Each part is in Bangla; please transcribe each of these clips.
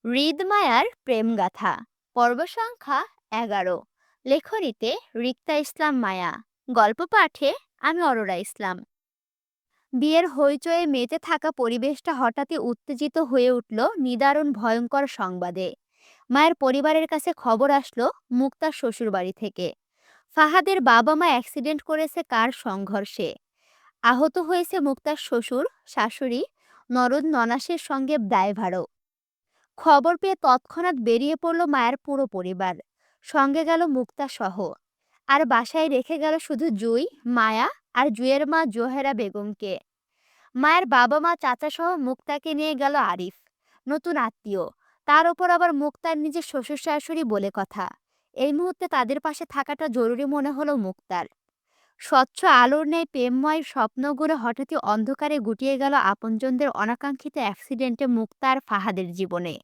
হৃদমায়ার প্রেমগাথা পর্ব সংখ্যা 11। লেখনীতে রিক্তা ইসলাম মায়া। গল্প পাঠে আমি অরোরা ইসলাম। বিয়ের হইচয়ে মেতে থাকা পরিবেশটা হঠাৎই উত্তেজিত হয়ে উঠল নিদারুণ ভয়ঙ্কর সংবাদে। মায়ের পরিবারের কাছে খবর আসলো মুক্তার শ্বশুরবাড়ি থেকে ফাহাদের বাবা মা অ্যাক্সিডেন্ট করেছে কার সংঘর্ষে। আহত হয়েছে মুক্তার শ্বশুর, শাশুড়ি, নরদ ননাসের সঙ্গে দায়ভারও। খবর পেয়ে তৎক্ষণাৎ বেরিয়ে পড়ল মায়ের পুরো পরিবার, সঙ্গে গেল মুক্তা সহ। আর বাসায় রেখে গেল শুধু জুই, মায়া আর জুয়ের মা জোহেরা বেগমকে। মায়ের বাবা মা চাচা সহ মুক্তাকে নিয়ে গেল আরিফ, নতুন আত্মীয়। তার ওপর আবার মুক্তার নিজের শ্বশুর শাশুড়ি বলে কথা। এই মুহূর্তে তাদের পাশে থাকাটা জরুরি মনে হলো মুক্তার। স্বচ্ছ আলোর ন্যায় প্রেমময় স্বপ্নগুলো হঠাৎই অন্ধকারে গুটিয়ে গেল আপনজনদের অনাকাঙ্ক্ষিত অ্যাক্সিডেন্টে মুক্তা আর ফাহাদের জীবনে।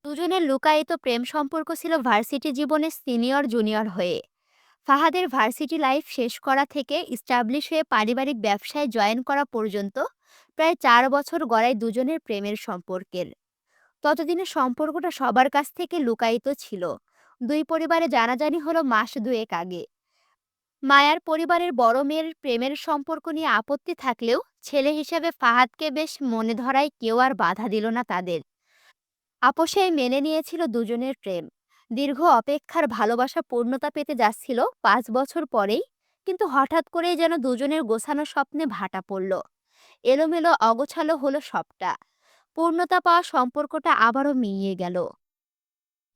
দুজনের লুকায়িত প্রেম সম্পর্ক ছিল ভার্সিটি জীবনে সিনিয়র জুনিয়র হয়ে। ফাহাদের ভার্সিটি লাইফ শেষ করা থেকে স্টাবলিশ হয়ে পারিবারিক ব্যবসায় জয়েন করা পর্যন্ত প্রায় 4 বছর গড়ায় দুজনের প্রেমের সম্পর্কের। ততদিনে সম্পর্কটা সবার কাছ থেকে লুকায়িত ছিল। দুই পরিবারে জানাজানি হলো মাস দুয়েক আগে। মায়ার পরিবারের বড় মেয়ের প্রেমের সম্পর্ক নিয়ে আপত্তি থাকলেও ছেলে হিসেবে ফাহাদকে বেশ মনে ধরায় কেউ আর বাধা দিল না তাদের। আপোষেই মেনে নিয়েছিল দুজনের প্রেম। দীর্ঘ অপেক্ষার ভালোবাসা পূর্ণতা পেতে যাচ্ছিল 5 বছর পরেই। কিন্তু হঠাৎ করেই যেন দুজনের গোছানো স্বপ্নে ভাটা পড়ল। এলোমেলো অগোছালো হলো সবটা। পূর্ণতা পাওয়া সম্পর্কটা আবারও মিইয়ে গেল।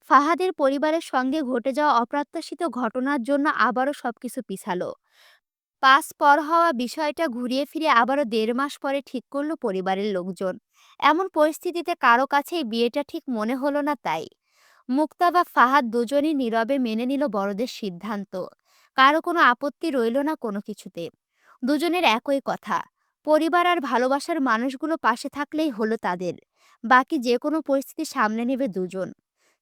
ফাহাদের পরিবারের সঙ্গে ঘটে যাওয়া অপ্রত্যাশিত ঘটনার জন্য আবারও সবকিছু পিছালো। পাস পর হওয়া বিষয়টা ঘুরিয়ে ফিরে আবারও 1.5 মাস পরে ঠিক করল পরিবারের লোকজন। এমন পরিস্থিতিতে কারো কাছেই বিয়েটা ঠিক মনে হলো না তাই। মুক্তা বা ফাহাদ দুজনই নীরবে মেনে নিল বড়দের সিদ্ধান্ত। কারো কোনো আপত্তি রইল না কোনো কিছুতে। দুজনের একই কথা, পরিবার আর ভালোবাসার মানুষগুলো পাশে থাকলেই হলো তাদের। বাকি যে কোনো পরিস্থিতি সামনে নেবে দুজন।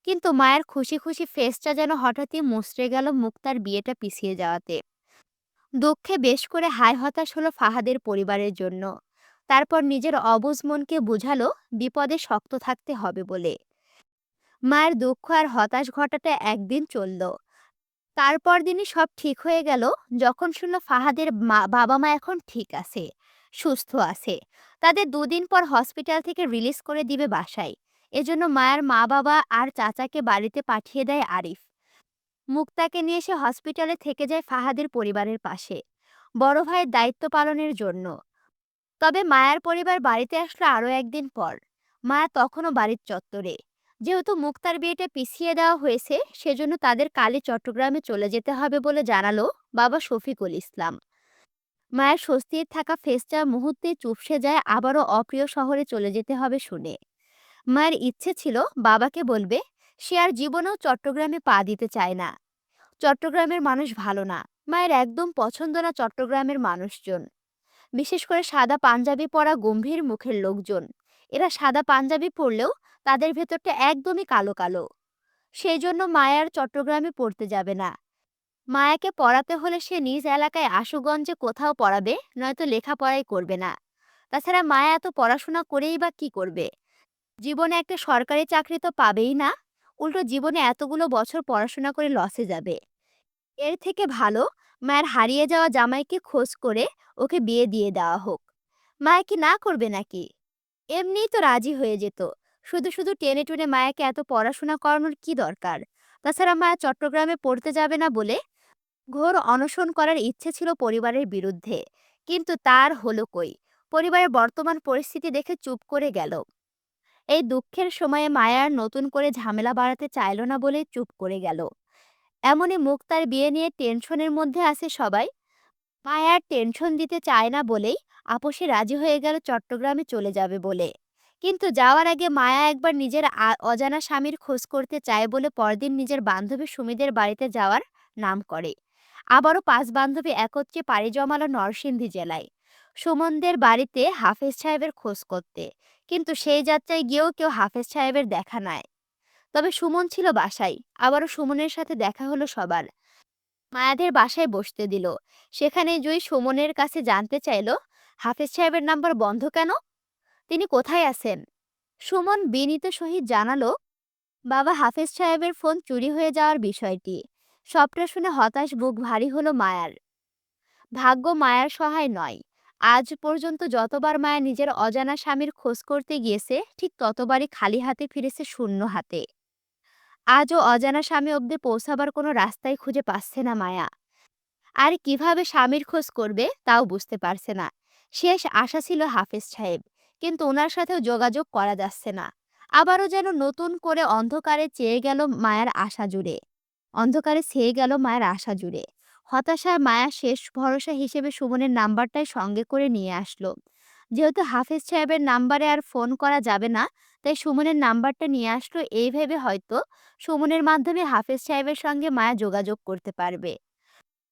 কিন্তু মায়ের খুশি খুশি ফেসটা যেন হঠাৎই মুচড়ে গেল মুক্তার বিয়েটা পিছিয়ে যাওয়াতে। দুঃখে বেশ করে হায় হতাশ হলো ফাহাদের পরিবারের জন্য। তারপর নিজের অবুঝ মনকে বুঝালো বিপদে শক্ত থাকতে হবে বলে। মায়ের দুঃখ আর হতাশ ঘটাটা একদিন চলল। তারপর দিনই সব ঠিক হয়ে গেল যখন শুনল ফাহাদের বাবা মা এখন ঠিক আছে, সুস্থ আছে। তাদের 2 দিন পর হসপিটাল থেকে রিলিজ করে দিবে বাসায়। এজন্য মায়ের মা বাবা আর চাচাকে বাড়িতে পাঠিয়ে দেয় আরিফ। মুক্তাকে নিয়ে সে হসপিটালে থেকে যায় ফাহাদের পরিবারের পাশে, বড় ভাইয়ের দায়িত্ব পালনের জন্য। তবে মায়ার পরিবার বাড়িতে আসলো আরও একদিন পর। মায়া তখনও বাড়ির চত্বরে। যেহেতু মুক্তার বিয়েটা পিছিয়ে দেওয়া হয়েছে, সেজন্য তাদের কালই চট্টগ্রামে চলে যেতে হবে বলে জানালো বাবা শফিকুল ইসলাম। মায়ের স্বস্তির থাকা ফেসটা মুহূর্তে চুপসে যায় আবারও অপ্রিয় শহরে চলে যেতে হবে শুনে। মায়ের ইচ্ছে ছিল বাবাকে বলবে সে আর জীবনেও চট্টগ্রামে পা দিতে চায় না। চট্টগ্রামের মানুষ ভালো না, মায়ের একদম পছন্দ না চট্টগ্রামের মানুষজন। বিশেষ করে সাদা পাঞ্জাবি পরা গম্ভীর মুখের লোকজন। এরা সাদা পাঞ্জাবি পরলেও তাদের ভেতরটা একদমই কালো কালো। সেই জন্য মায়া আর চট্টগ্রামে পড়তে যাবে না। মায়াকে পড়াতে হলে সে নিজ এলাকায় আশুগঞ্জে কোথাও পড়াবে, নয়তো লেখাপড়াই করবে না। তাছাড়া মায়া এত পড়াশোনা করেই বা কি করবে? জীবনে একটা সরকারি চাকরি তো পাবেই না। উল্টো জীবনে এতগুলো বছর পড়াশোনা করে লসে যাবে। এর থেকে ভালো মায়ের হারিয়ে যাওয়া জামাইকে খোঁজ করে ওকে বিয়ে দিয়ে দেওয়া হোক। মায়া কি না করবে নাকি? এমনিই তো রাজি হয়ে যেত। শুধু শুধু টেনে টুনে মায়াকে এত পড়াশোনা করানোর কি দরকার? তাছাড়া মায়া চট্টগ্রামে পড়তে যাবে না বলে ঘোর অনশন করার ইচ্ছে ছিল পরিবারের বিরুদ্ধে। কিন্তু তার হলো কই? পরিবারের বর্তমান পরিস্থিতি দেখে চুপ করে গেল। এই দুঃখের সময়ে মায়া আর নতুন করে ঝামেলা বাড়াতে চাইল না বলে চুপ করে গেল। এমনই মুক্তার বিয়ে নিয়ে টেনশনের মধ্যে আছে সবাই। মায়া আর টেনশন দিতে চায় না বলেই আপোষে রাজি হয়ে গেল চট্টগ্রামে চলে যাবে বলে। কিন্তু যাওয়ার আগে মায়া একবার নিজের অজানা স্বামীর খোঁজ করতে চায় বলে পরদিন নিজের বান্ধবী সুমিদের বাড়িতে যাওয়ার নাম করে। আবারও 5 বান্ধবী একত্রে পাড়ি জমালো নরসিংদী জেলায় সুমনদের বাড়িতে হাফেজ সাহেবের খোঁজ করতে। কিন্তু সেই যাত্রায় গিয়েও কেউ হাফেজ সাহেবের দেখা নাই। তবে সুমন ছিল বাসায়। আবারও সুমনের সাথে দেখা হলো সবার। মায়াদের বাসায় বসতে দিল। সেখানে জুই সুমনের কাছে জানতে চাইল হাফেজ সাহেবের নাম্বার বন্ধ কেন, তিনি কোথায় আছেন। সুমন বিনীত সহিত জানালো, বাবা হাফেজ সাহেবের ফোন চুরি হয়ে যাওয়ার বিষয়টি। সবটা শুনে হতাশ বুক ভারী হলো মায়ার। ভাগ্য মায়ার সহায় নয়। আজ পর্যন্ত যতবার মায়া নিজের অজানা স্বামীর খোঁজ করতে গিয়েছে, ঠিক ততবারই খালি হাতে ফিরেছে, শূন্য হাতে। আজও অজানা স্বামী অব্দি পৌঁছাবার কোনো রাস্তাই খুঁজে পাচ্ছে না মায়া। আর কিভাবে স্বামীর খোঁজ করবে তাও বুঝতে পারছে না। শেষ আশা ছিল হাফেজ সাহেব, কিন্তু ওনার সাথেও যোগাযোগ করা যাচ্ছে না। আবারও যেন নতুন করে অন্ধকারে চেয়ে গেল মায়ার আশা জুড়ে। অন্ধকারে ছেয়ে গেল মায়ের আশা জুড়ে। হতাশায় মায়া শেষ ভরসা হিসেবে সুমনের নাম্বারটাই সঙ্গে করে নিয়ে আসলো। যেহেতু হাফেজ সাহেবের নাম্বারে আর ফোন করা যাবে না, তাই সুমনের নাম্বারটা নিয়ে আসলো, এই ভেবে হয়তো সুমনের মাধ্যমে হাফেজ সাহেবের সঙ্গে মায়া যোগাযোগ করতে পারবে।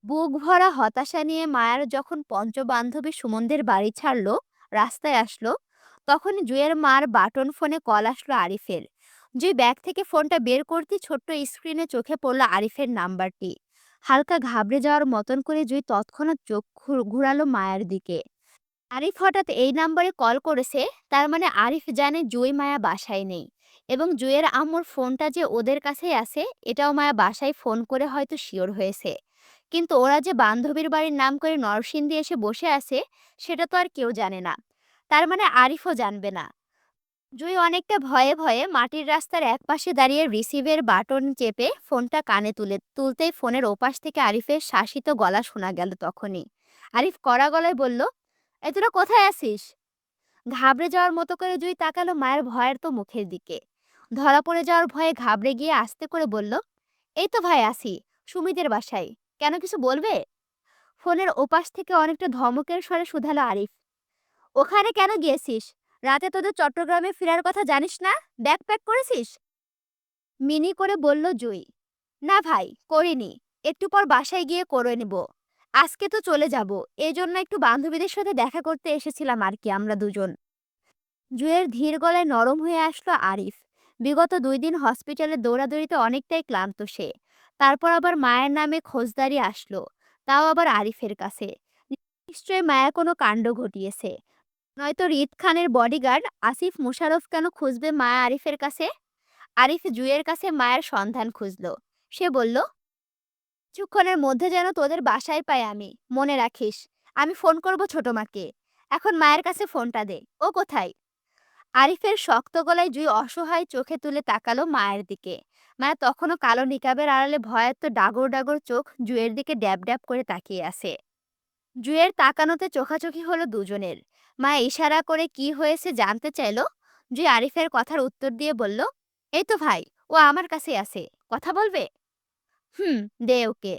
বুক ভরা হতাশা নিয়ে মায়ার যখন পঞ্চবান্ধবী সুমনদের বাড়ি ছাড়লো, রাস্তায় আসলো, তখন জুয়ের মার বাটন ফোনে কল আসলো আরিফের। জুই ব্যাগ থেকে ফোনটা বের করতে ছোট্ট স্ক্রিনে চোখে পড়লো আরিফের নাম্বারটি। হালকা ঘাবড়ে যাওয়ার মতন করে জুই তৎক্ষণাৎ চোখ ঘুরালো মায়ার দিকে। আরিফ হঠাৎ এই নাম্বারে কল করেছে, তার মানে আরিফ জানে জুই মায়া বাসায় নেই, এবং জুয়ের আম্মুর ফোনটা যে ওদের কাছেই আছে এটাও মায়া বাসায় ফোন করে হয়তো শিওর হয়েছে। কিন্তু ওরা যে বান্ধবীর বাড়ির নাম করে নরসিংদী এসে বসে আছে, সেটা তো আর কেউ জানে না। তার মানে আরিফও জানবে না। জুই অনেকটা ভয়ে ভয়ে মাটির রাস্তার একপাশে দাঁড়িয়ে রিসিভের বাটন চেপে ফোনটা কানে তুলতেই ফোনের ওপাশ থেকে আরিফের শাসিত গলা শোনা গেল তখনই। আরিফ কড়া গলায় বলল, "এ তোরা কোথায় আছিস?" ঘাবড়ে যাওয়ার মতো করে জুই তাকালো মায়ের ভয়ের তো মুখের দিকে। ধরা পড়ে যাওয়ার ভয়ে ঘাবড়ে গিয়ে আস্তে করে বলল, "এই তো ভাই আছি, সুমিদের বাসায়। কেন, কিছু বলবে?" ফোনের ওপাশ থেকে অনেকটা ধমকের স্বরে শুধালো আরিফ, "ওখানে কেন গিয়েছিস? রাতে তোদের চট্টগ্রামে ফেরার কথা জানিস না? ব্যাগ প্যাক করেছিস?" মিনি করে বলল জুই, "না ভাই, করিনি। একটু পর বাসায় গিয়ে করে নেব। আজকে তো চলে যাব। এই জন্য একটু বান্ধবীদের সাথে দেখা করতে এসেছিলাম আর কি, আমরা দুজন।" জুয়ের ধীর গলায় নরম হয়ে আসলো আরিফ। বিগত 2 দিন হসপিটালে দৌড়াদৌড়িতে অনেকটাই ক্লান্ত সে। তারপর আবার মায়ের নামে খোঁজদারি আসলো, তাও আবার আরিফের কাছে। নিশ্চয়ই মায়া কোনো কাণ্ড ঘটিয়েছে। নয়তো রিদ খানের বডিগার্ড আসিফ মুশারফ কেন খুঁজবে মায়া আরিফের কাছে? আরিফ জুয়ের কাছে মায়ের সন্ধান খুঁজল। সে বলল, "কিছুক্ষণের মধ্যে যেন তোদের বাসায় পাই আমি, মনে রাখিস। আমি ফোন করব ছোট মাকে। এখন মায়ের কাছে ফোনটা দে। ও কোথায়?" আরিফের শক্ত গলায় জুই অসহায় চোখে তুলে তাকালো মায়ের দিকে। মায়া তখনও কালো নিকাবের আড়ালে ভয়ার্ত ডাগর ডাগর চোখ জুয়ের দিকে ড্যাব ড্যাব করে তাকিয়ে আছে। জুয়ের তাকানোতে চোখাচোখি হলো দুজনের। মায়া ইশারা করে কি হয়েছে জানতে চাইলো। জুই আরিফের কথার উত্তর দিয়ে বলল, "এই তো ভাই, ও আমার কাছেই আছে। কথা বলবে?" "হুম, দে ওকে।"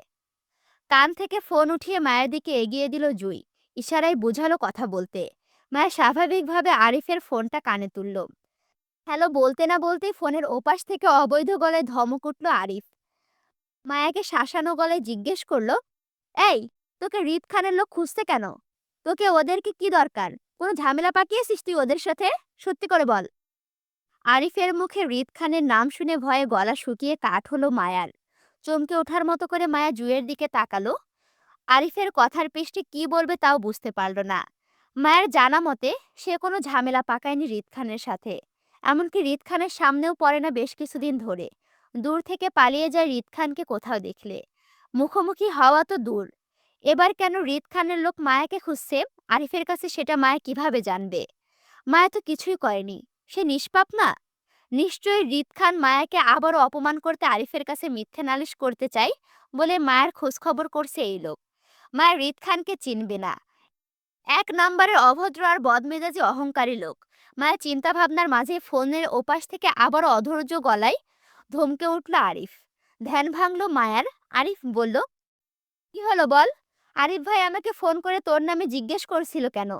কান থেকে ফোন উঠিয়ে মায়ের দিকে এগিয়ে দিল জুই। ইশারায় বুঝালো কথা বলতে। মায়া স্বাভাবিকভাবে আরিফের ফোনটা কানে তুলল। হ্যালো বলতে না বলতেই ফোনের ওপাশ থেকে অবৈধ গলায় ধমক উঠল আরিফ। মায়াকে শাসানো গলায় জিজ্ঞেস করলো, "এই, তোকে রিদ খানের লোক খুঁজতে কেন? তোকে ওদেরকে কি দরকার? কোনো ঝামেলা পাকিয়েছিস তুই ওদের সাথে? সত্যি করে বল।" আরিফের মুখে রিদ খানের নাম শুনে ভয়ে গলা শুকিয়ে কাঠ হলো মায়ার। চমকে ওঠার মতো করে মায়া জুয়ের দিকে তাকালো। আরিফের কথার পৃষ্ঠে কি বলবে তাও বুঝতে পারল না। মায়ের জানা মতে সে কোনো ঝামেলা পাকায়নি রিদ খানের সাথে। এমনকি রিদ খানের সামনেও পড়ে না বেশ কিছুদিন ধরে। দূর থেকে পালিয়ে যায় রিদ খানকে কোথাও দেখলে। মুখোমুখি হওয়া তো দূর। এবার কেন রিদ খানের লোক মায়াকে খুঁজছে আরিফের কাছে, সেটা মায়া কিভাবে জানবে? মায়া তো কিছুই করেনি। সে নিষ্পাপ না? নিশ্চয়ই রিদ খান মায়াকে আবারও অপমান করতে আরিফের কাছে মিথ্যে নালিশ করতে চাই বলে মায়ের খোঁজ খবর করছে এই লোক। মায়া রিদ খানকে চিনবে না। এক নম্বরের অভদ্র আর বদমেজাজি অহংকারী লোক। মায়া চিন্তা ভাবনার মাঝে ফোনের ওপাশ থেকে আবারও অধৈর্য গলায় ধমকে উঠল আরিফ। ধ্যান ভাঙল মায়ার। আরিফ বলল, "কি হলো বল? আরিফ ভাই আমাকে ফোন করে তোর নামে জিজ্ঞেস করছিল কেন?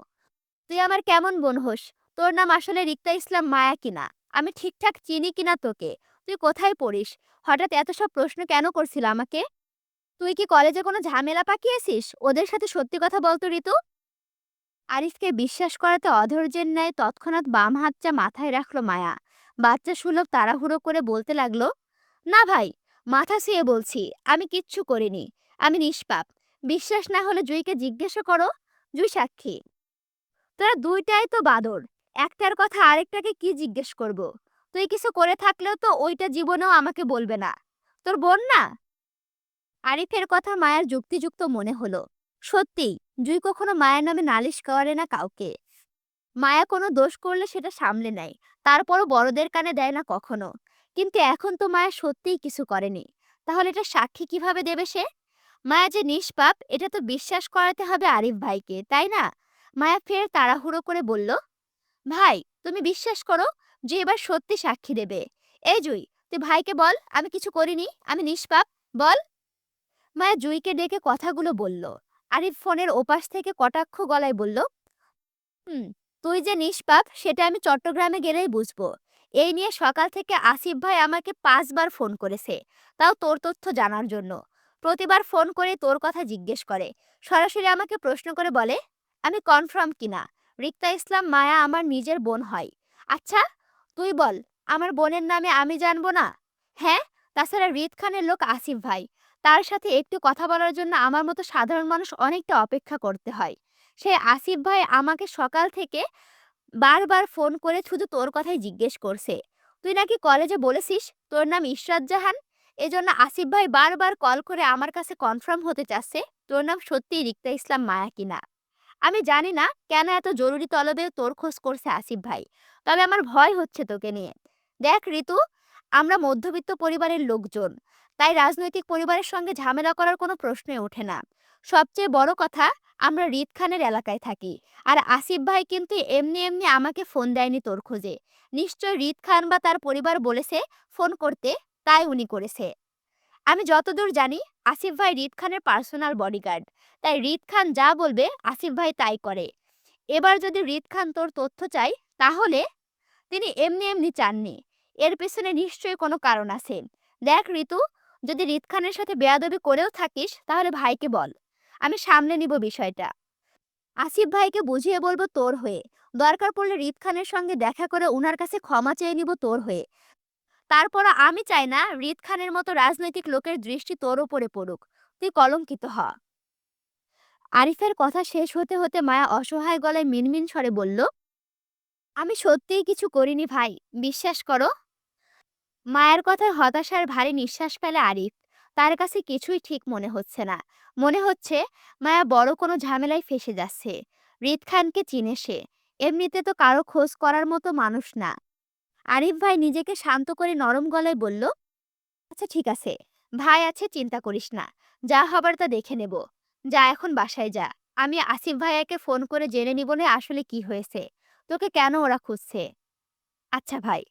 তুই আমার কেমন বোন হোস? তোর নাম আসলে রিক্তা ইসলাম মায়া কিনা? আমি ঠিকঠাক চিনি কিনা তোকে? তুই কোথায় পড়িস? হঠাৎ এত সব প্রশ্ন কেন করছিল আমাকে? তুই কি কলেজে কোনো ঝামেলা পাকিয়েছিস? ওদের সাথে সত্যি কথা বলতো ঋতু।" আরিফকে বিশ্বাস করাতে অধৈর্যের ন্যায় তৎক্ষণাৎ বাম হাতটা মাথায় রাখলো মায়া। বাচ্চা সুলভ তাড়াহুড়ো করে বলতে লাগলো, "না ভাই, মাথা ছুঁয়ে বলছি, আমি কিচ্ছু করিনি। আমি নিষ্পাপ। বিশ্বাস না হলে জুইকে জিজ্ঞাসা করো। জুই সাক্ষী। তোরা দুইটাই তো বাদর। একটার কথা আরেকটাকে কি জিজ্ঞেস করব? তুই কিছু করে থাকলেও তো ওইটা জীবনেও আমাকে বলবে না। তোর বোন না? আরিফের কথা মায়ার যুক্তিযুক্ত মনে হলো। সত্যিই, জুই কখনো মায়ের নামে নালিশ করে না কাউকে। মায়া কোনো দোষ করলে সেটা সামলে নেয়, তারপরও বড়দের কানে দেয় না কখনো। কিন্তু এখন তো মায়া সত্যিই কিছু করেনি, তাহলে এটা সাক্ষী কিভাবে দেবে সে? মায়া যে নিষ্পাপ এটা তো বিশ্বাস করাতে হবে আরিফ ভাইকে, তাই না? মায়া ফের তাড়াহুড়ো করে বলল, ভাই তুমি বিশ্বাস করো যে এবার সত্যি সাক্ষী দেবে। এই জুই, তুই ভাইকে বল আমি কিছু করিনি, আমি নিষ্পাপ। বল। মায়া জুইকে ডেকে কথাগুলো বলল। আরিফ ফোনের ওপাশ থেকে কটাক্ষ গলায় বলল, হুম, তুই যে নিষ্পাপ সেটা আমি চট্টগ্রামে গেলেই বুঝবো। এই নিয়ে সকাল থেকে আসিফ ভাই আমাকে 5 বার ফোন করেছে, তাও তোর তথ্য জানার জন্য। প্রতিবার ফোন করে তোর কথা জিজ্ঞেস করে, সরাসরি আমাকে প্রশ্ন করে বলে আমি কনফার্ম কিনা রিক্তা ইসলাম মায়া আমার নিজের বোন হয়। আচ্ছা, তুই বল, আমার বোনের নামে আমি জানবো না? হ্যাঁ, তাছাড়া রিদ খানের লোক আসিফ ভাই, তার সাথে একটু কথা বলার জন্য আমার মতো সাধারণ মানুষ অনেকটা অপেক্ষা করতে হয়। সে আসিফ ভাই আমাকে সকাল থেকে বারবার ফোন করে শুধু তোর কথাই জিজ্ঞেস করছে। তুই নাকি কলেজে বলেছিস তোর নাম ইশরাত জাহান। এজন্য আসিফ ভাই বারবার কল করে আমার কাছে কনফার্ম হতে চাচ্ছে তোর নাম সত্যিই রিক্তা ইসলাম মায়া কিনা। আমি জানি না কেন এত জরুরি তলবে তোর খোঁজ করছে আসিফ ভাই, তবে আমার ভয় হচ্ছে তোকে নিয়ে। দেখ ঋতু, আমরা মধ্যবিত্ত পরিবারের লোকজন, তাই রাজনৈতিক পরিবারের সঙ্গে ঝামেলা করার কোনো প্রশ্নই ওঠে না। সবচেয়ে বড় কথা, আমরা রিদ খানের এলাকায় থাকি, আর আসিফ ভাই কিন্তু এমনি এমনি আমাকে ফোন দেয়নি তোর খোঁজে। নিশ্চয় রিদ খান বা তার পরিবার বলেছে ফোন করতে, তাই উনি করেছে। আমি যতদূর জানি আসিফ ভাই রিদ খানের পার্সোনাল বডিগার্ড, তাই রিদ খান যা বলবে আসিফ ভাই তাই করে। এবার যদি রিদ খান তোর তথ্য চাই, তাহলে তিনি এমনি এমনি চাননি, এর পেছনে নিশ্চয়ই কোনো কারণ আছে। দেখ ঋতু, যদি রিদ খানের সাথে বেয়াদবি করেও থাকিস তাহলে ভাইকে বল, আমি সামলে নিব বিষয়টা। আসিফ ভাইকে বুঝিয়ে বলবো তোর হয়ে, দরকার পড়লে রিদ খানের সঙ্গে দেখা করে উনার কাছে ক্ষমা চেয়ে নিব তোর হয়ে। তারপর আমি চাই না রিদ খানের মতো রাজনৈতিক লোকের দৃষ্টি তোর ওপরে পড়ুক, তুই কলঙ্কিত হ। আরিফের কথা শেষ হতে হতে মায়া অসহায় গলায় মিনমিন স্বরে বলল, আমি সত্যিই কিছু করিনি ভাই, বিশ্বাস করো। মায়ের কথায় হতাশার ভারী নিঃশ্বাস ফেলে আরিফ। তার কাছে কিছুই ঠিক মনে হচ্ছে না। মনে হচ্ছে মায়া বড় কোনো ঝামেলায় ফেসে যাচ্ছে। রিদ খানকে চিনে সে, এমনিতে তো কারো খোঁজ করার মতো মানুষ না। আরিফ ভাই নিজেকে শান্ত করে নরম গলায় বলল, আচ্ছা ঠিক আছে, ভাই আছে, চিন্তা করিস না, যা হবার তা দেখে নেব। যা এখন বাসায় যা, আমি আসিফ ভাইয়াকে ফোন করে জেনে নিব না আসলে কি হয়েছে, তোকে কেন ওরা খুঁজছে। আচ্ছা ভাই।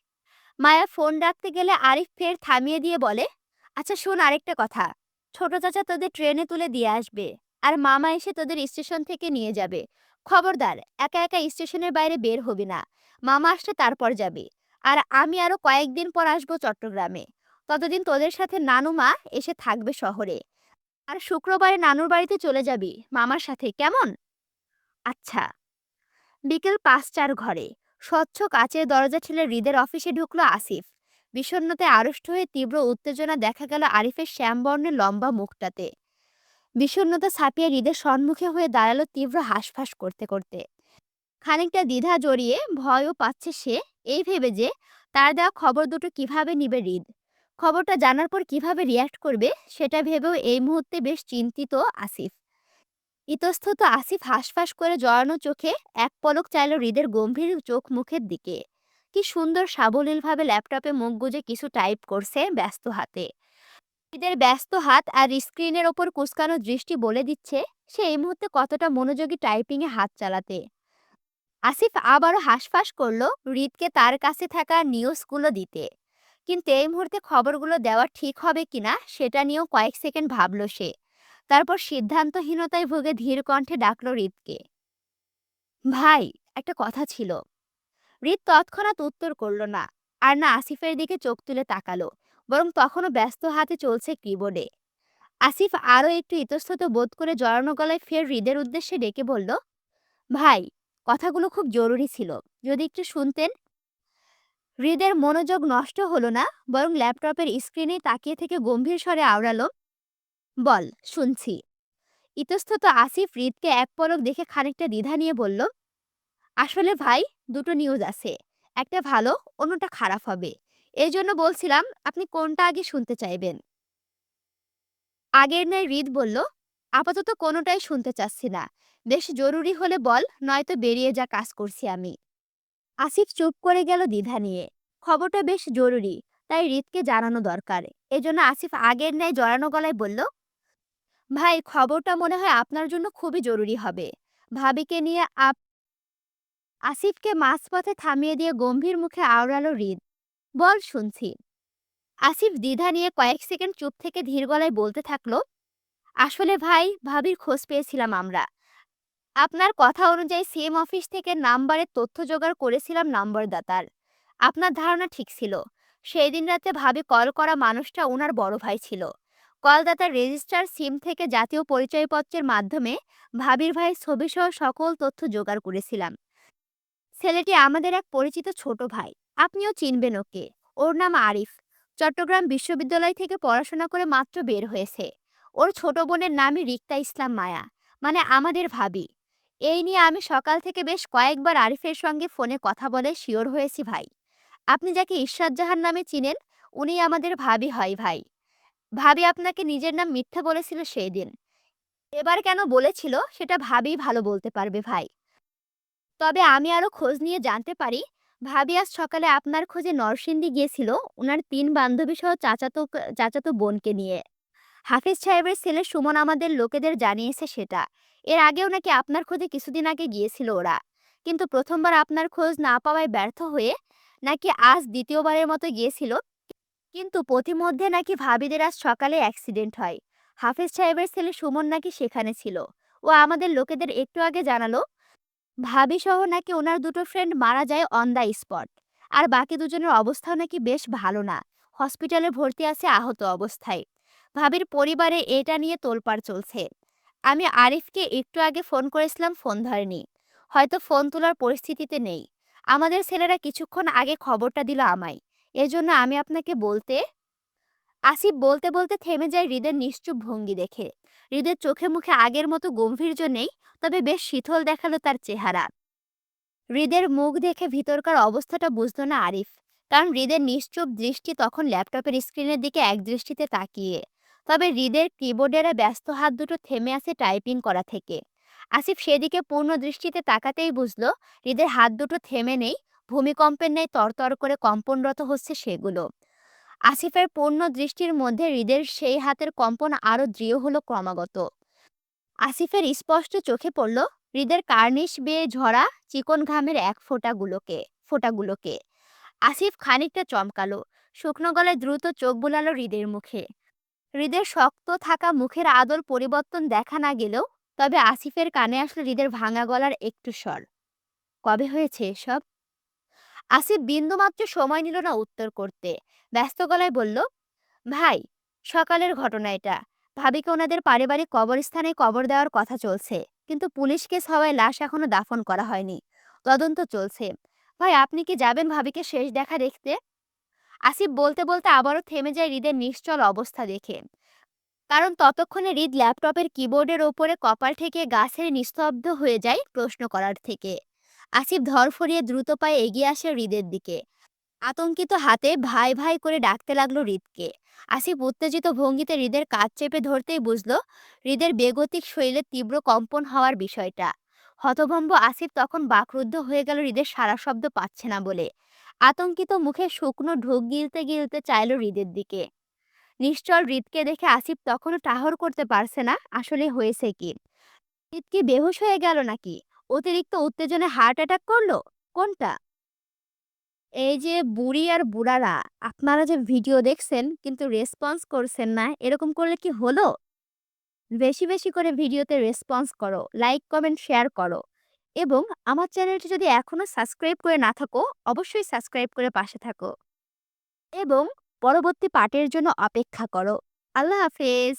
মায়া ফোন রাখতে গেলে আরিফ ফের থামিয়ে দিয়ে বলে, আচ্ছা শোন আরেকটা কথা, ছোট চাচা তোদের ট্রেনে তুলে দিয়ে আসবে, আর মামা এসে তোদের স্টেশন থেকে নিয়ে যাবে। খবরদার একা একা স্টেশনের বাইরে বের হবি না, মামা আসলে তারপর যাবি। আর আমি আরো কয়েকদিন পর আসবো চট্টগ্রামে, ততদিন তোদের সাথে নানু মা এসে থাকবে শহরে। আর শুক্রবারে নানুর বাড়িতে চলে যাবি মামার সাথে, কেমন? আচ্ছা। বিকেল 5টার ঘরে স্বচ্ছ কাচের দরজা ঠেলে হৃদের অফিসে ঢুকলো আসিফ। বিষণ্ণতায় আড়ষ্ট হয়ে তীব্র উত্তেজনা দেখা গেল আরিফের শ্যামবর্ণের লম্বা মুখটাতে। বিষণ্ণতা ছাপিয়ে হৃদের সম্মুখে হয়ে দাঁড়ালো তীব্র হাঁসফাঁস করতে করতে। খানিকটা দ্বিধা জড়িয়ে ভয়ও পাচ্ছে সে, এই ভেবে যে তার দেওয়া খবর দুটো কিভাবে নিবে হৃদ, খবরটা জানার পর কিভাবে রিয়্যাক্ট করবে সেটা ভেবেও এই মুহূর্তে বেশ চিন্তিত আসিফ। ইতস্তত আসিফ হাঁসফাঁস করে জড়ানো চোখে এক পলক চাইল হৃদের গম্ভীর চোখ মুখের দিকে। কি সুন্দর সাবলীলভাবে ল্যাপটপে মুখ গুজে কিছু টাইপ করছে ব্যস্ত হাতে। হৃদের ব্যস্ত হাত আর স্ক্রিনের ওপর কুঁচকানো দৃষ্টি বলে দিচ্ছে সে এই মুহূর্তে কতটা মনোযোগী টাইপিংয়ে হাত চালাতে। আসিফ আবারও হাঁসফাঁস করলো হৃদকে তার কাছে থাকা নিউজগুলো দিতে, কিন্তু এই মুহূর্তে খবরগুলো দেওয়া ঠিক হবে কিনা সেটা নিয়েও কয়েক সেকেন্ড ভাবল সে। তারপর সিদ্ধান্তহীনতায় ভুগে ধীর কণ্ঠে ডাকলো হৃদকে। ভাই, একটা কথা ছিল। হৃদ তৎক্ষণাৎ উত্তর করলো না, আর না আসিফের দিকে চোখ তুলে তাকালো, বরং তখনও ব্যস্ত হাতে চলছে কিবোর্ডে। আসিফ আরও একটু ইতস্তত বোধ করে জড়ানো গলায় ফের হৃদের উদ্দেশ্যে ডেকে বলল, ভাই, কথাগুলো খুব জরুরি ছিল, যদি একটু শুনতেন। হৃদের মনোযোগ নষ্ট হলো না, বরং ল্যাপটপের স্ক্রিনে তাকিয়ে থেকে গম্ভীর স্বরে আওড়ালো, বল, শুনছি। ইতস্তত আসিফ হৃদকে এক পলক দেখে খানিকটা দ্বিধা নিয়ে বলল, আসলে ভাই, দুটো নিউজ আছে। একটা ভালো, অন্যটা খারাপ হবে। এজন্য বলছিলাম আপনি কোনটা আগে শুনতে চাইবেন? আগের ন্যায় হৃদ বলল, আপাতত কোনোটাই শুনতে চাচ্ছি না। বেশ জরুরি হলে বল, নয়তো বেরিয়ে যা, কাজ করছি আমি। আসিফ চুপ করে গেল দ্বিধা নিয়ে। খবরটা বেশ জরুরি, তাই হৃদকে জানানো দরকার। এজন্য আসিফ আগের ন্যায় জড়ানো গলায় বলল, ভাই খবরটা মনে হয় আপনার জন্য খুবই জরুরি হবে। ভাবিকে নিয়ে আসিফকে মাঝপথে থামিয়ে দিয়ে গম্ভীর মুখে আওড়ালো হৃদ, বল শুনছি। আসিফ দ্বিধা নিয়ে কয়েক সেকেন্ড চুপ থেকে ধীর গলায় বলতে থাকলো, আসলে ভাই ভাবির খোঁজ পেয়েছিলাম আমরা। আপনার কথা অনুযায়ী সেম অফিস থেকে নাম্বারের তথ্য জোগাড় করেছিলাম নম্বরদাতার। আপনার ধারণা ঠিক ছিল। সেই দিন রাতে ভাবি কল করা মানুষটা ওনার বড় ভাই ছিল। কলদাতার রেজিস্টার সিম থেকে জাতীয় পরিচয়পত্রের মাধ্যমে ভাবির ভাইয়ের ছবিসহ সকল তথ্য জোগাড় করেছিলাম। ছেলেটি আমাদের এক পরিচিত ছোট ভাই। আপনিও চিনবেন ওকে। ওর নাম আরিফ। চট্টগ্রাম বিশ্ববিদ্যালয় থেকে পড়াশোনা করে মাত্র বের হয়েছে। ওর ছোট বোনের নামই রিক্তা ইসলাম মায়া, মানে আমাদের ভাবি। এই নিয়ে আমি সকাল থেকে বেশ কয়েকবার আরিফের সঙ্গে ফোনে কথা বলে শিওর হয়েছি ভাই। আপনি যাকে ইশরাত জাহান নামে চিনেন, উনি আমাদের ভাবি হয় ভাই। ভাবি আপনাকে নিজের নাম মিথ্যা বলেছিল সেই দিন। এবার কেন বলেছিল সেটা ভাবি ভালো বলতে পারবে ভাই। তবে আমি আরো খোঁজ নিয়ে জানতে পারি, ভাবি আজ সকালে আপনার খোঁজে নরসিংদী গিয়েছিল ওনার ৩ বান্ধবী সহ চাচাতো বোনকে নিয়ে। হাফিজ সাহেবের ছেলে সুমন আমাদের লোকেদের জানিয়েছে সেটা। এর আগেও নাকি আপনার খোঁজে কিছুদিন আগে গিয়েছিল ওরা। কিন্তু প্রথমবার আপনার খোঁজ না পাওয়ায় ব্যর্থ হয়ে নাকি আজ দ্বিতীয়বারের মতো গিয়েছিল। কিন্তু পথিমধ্যে নাকি ভাবিদের আজ সকালে অ্যাক্সিডেন্ট হয়। হাফিজ সাহেবের ছেলে সুমন নাকি সেখানে ছিল। ও আমাদের লোকেদের একটু আগে জানালো, ভাবিসহ নাকি ওনার দুটো ফ্রেন্ড মারা যায় অন দ্য স্পট। আর বাকি দুজনের অবস্থাও নাকি বেশ ভালো না। হসপিটালে ভর্তি আছে আহত অবস্থায়। ভাবির পরিবারে এটা নিয়ে তোলপাড় চলছে। আমি আরিফকে একটু আগে ফোন করেছিলাম, ফোন ধরেনি। হয়তো ফোন তোলার পরিস্থিতিতে নেই। আমাদের ছেলেরা কিছুক্ষণ আগে খবরটা দিল আমায়। এজন্য আমি আপনাকে বলতে। আসিফ বলতে বলতে থেমে যায় হৃদের নিশ্চুপ ভঙ্গি দেখে। হৃদের চোখে মুখে আগের মতো গম্ভীর্য নেই, তবে বেশ শীতল দেখালো তার চেহারা। হৃদের মুখ দেখে ভিতরকার অবস্থাটা বুঝল না আরিফ। কারণ হৃদের নিশ্চুপ দৃষ্টি তখন ল্যাপটপের স্ক্রিনের দিকে এক দৃষ্টিতে তাকিয়ে। তবে হৃদের কিবোর্ডের ব্যস্ত হাত দুটো থেমে আছে টাইপিং করা থেকে। আসিফ সেদিকে পূর্ণ দৃষ্টিতে তাকাতেই বুঝলো হৃদের হাত দুটো থেমে নেই, ভূমিকম্পের ন্যায় তরতর করে কম্পনরত হচ্ছে সেগুলো। আসিফের পূর্ণ দৃষ্টির মধ্যে হৃদের সেই হাতের কম্পন আরো দৃঢ় হলো ক্রমাগত। আসিফের স্পষ্ট চোখে পড়ল হৃদের কার্নিশ বেয়ে ঝরা চিকন ঘামের এক ফোঁটাগুলোকে। আসিফ খানিকটা চমকালো। শুকনো গলায় দ্রুত চোখ বুলালো হৃদের মুখে। হৃদের শক্ত থাকা মুখের আদল পরিবর্তন দেখা না গেলেও, তবে আসিফের কানে আসলো হৃদের ভাঙা গলার একটু স্বর, কবে হয়েছে এসব? আসিফ বিন্দুমাত্র সময় নিল না উত্তর করতে। ব্যস্ত গলায় বলল, ভাই, সকালের ঘটনা এটা। ভাবিকে ওনাদের পারিবারিক কবরস্থানে কবর দেওয়ার কথা চলছে, কিন্তু পুলিশ কেস হওয়ায় লাশ এখনো দাফন করা হয়নি। তদন্ত চলছে। ভাই, আপনি কি যাবেন ভাবিকে শেষ দেখা দেখতে? আসিফ বলতে বলতে আবারও থেমে যায় হৃদের নিশ্চল অবস্থা দেখে। কারণ ততক্ষণে হৃদ ল্যাপটপের কিবোর্ডের ওপরে কপাল ঠেকিয়ে গাছের নিস্তব্ধ হয়ে যায় প্রশ্ন করার থেকে। আসিফ ধরফরিয়ে দ্রুত পায়ে এগিয়ে আসে হৃদের দিকে। আতঙ্কিত হাতে ভাই ভাই করে ডাকতে লাগলো হৃদকে। আসিফ উত্তেজিত ভঙ্গিতে হৃদের কাঁধ চেপে ধরতেই বুঝলো হৃদের বেগতিক শরীরে তীব্র কম্পন হওয়ার বিষয়টা। হতভম্ব আসিফ তখন বাকরুদ্ধ হয়ে গেল হৃদের সারা শব্দ পাচ্ছে না বলে। আতঙ্কিত মুখে শুকনো ঢোক গিলতে গিলতে চাইল হৃদের দিকে। নিশ্চল হৃদকে দেখে আসিফ তখনও ঠাহর করতে পারছে না আসলে হয়েছে কি। হৃদ কি বেহুশ হয়ে গেল নাকি? অতিরিক্ত উত্তেজনায় হার্ট অ্যাটাক করলো? কোনটা? এই যে বুড়ি আর বুড়ারা, আপনারা যে ভিডিও দেখছেন কিন্তু রেসপন্স করছেন না, এরকম করলে কি হলো? বেশি বেশি করে ভিডিওতে রেসপন্স করো, লাইক কমেন্ট শেয়ার করো। এবং আমার চ্যানেলটি যদি এখনো সাবস্ক্রাইব করে না থাকো, অবশ্যই সাবস্ক্রাইব করে পাশে থাকো। এবং পরবর্তী পার্টের জন্য অপেক্ষা করো। আল্লাহ হাফেজ।